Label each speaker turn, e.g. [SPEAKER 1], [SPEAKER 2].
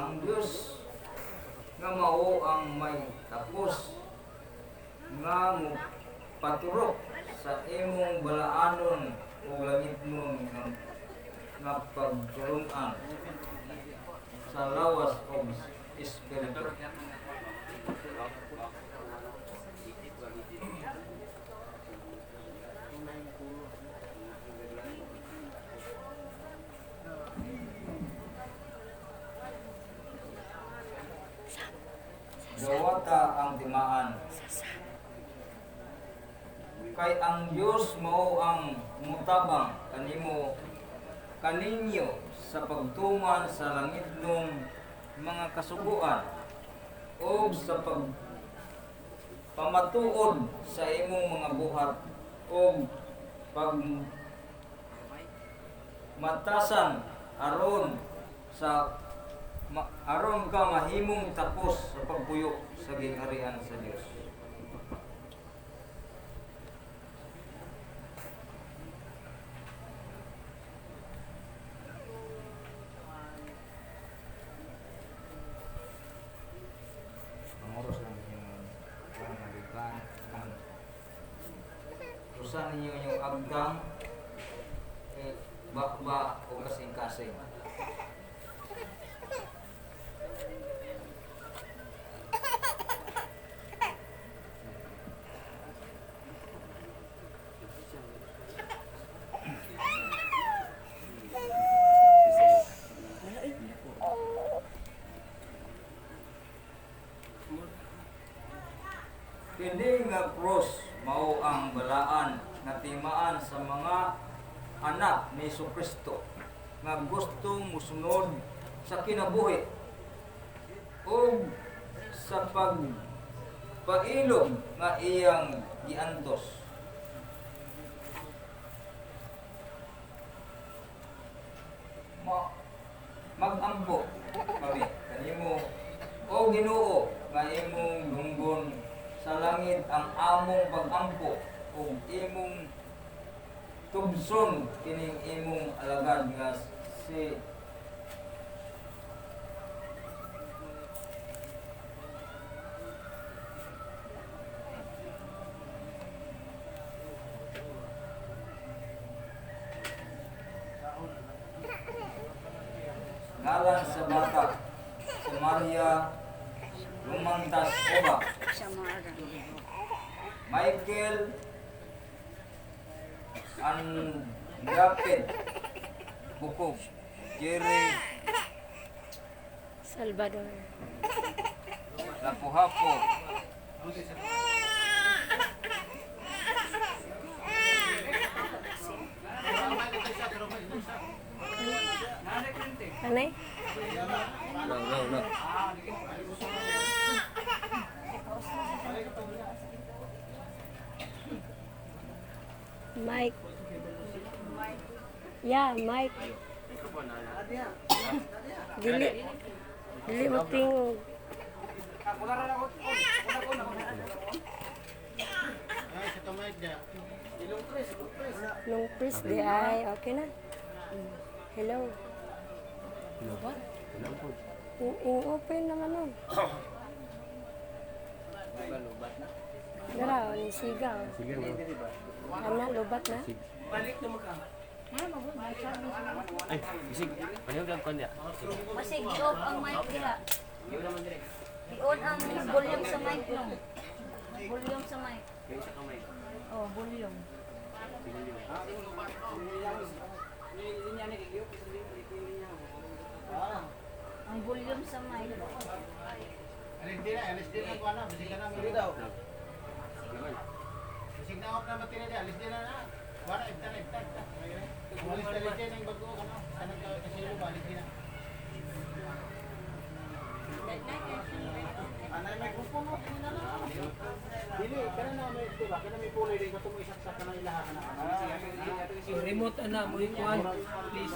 [SPEAKER 1] ang Dios nga mao ang may tapos nga mo paturok sa imong balaanon o langit mo nga pagtulungan sa lawas o espiritu. Dawata ang timaan. Kay ang Dios mao ang mutabang kaninyo sa pagtuman sa langitnong mga kasuguan o sa pamatuod sa imong mga buhat o matasan aron ka mahimong tapos sa pagpuyo sa gingharian sa Dios. Manguros lang yung pangalitan. Usan ninyo yung agdang bakba o kasing-kasing. Kini nga cross mao ang balaan nga timaan sa mga anak ni Jesucristo nga gustong musunod sa kinabuhi o sa pagpailog nga iyang giantos. Magampo kami kanimo o Ginoo nga imong lunggon sa langit ang among pagampo ug imong tubson kining imong alagad nga si ngalan sa bata si Maria Lumantas Eva Michael Andrapid Bukog Jerry
[SPEAKER 2] Salvador
[SPEAKER 1] Lapu-Hapo
[SPEAKER 2] Anay?
[SPEAKER 1] No.
[SPEAKER 2] Mike. Yeah, Mike. Dili mo tingog. Nung Chris di ay okay na. Hello.
[SPEAKER 3] Hello ba? Hello po.
[SPEAKER 2] Open naman nun.
[SPEAKER 1] Lubat na.
[SPEAKER 2] Dara, ni sigaw.
[SPEAKER 3] Sige mo.
[SPEAKER 2] Ana, lobat na.
[SPEAKER 1] Balik na maka.
[SPEAKER 3] Ay, isig. Ano yung kon niya?
[SPEAKER 4] Masig i-off ang mic diha. I-on ang volume sa mic no. Volume sa mic. Oh, volume. Ang volume sa mic.
[SPEAKER 5] Alis din na kuana, bisig ka na mo daw. Bisig na off na matira di, alis din na. Wala ita. Alis din ang bago ano, kanang kasilo ba alis din na. Anay may grupo mo na na. Dili, kana na may diba, kana may puloy din ko tumo isak sa kanang ilaha kana.
[SPEAKER 6] Remote ana mo ikuan. Please.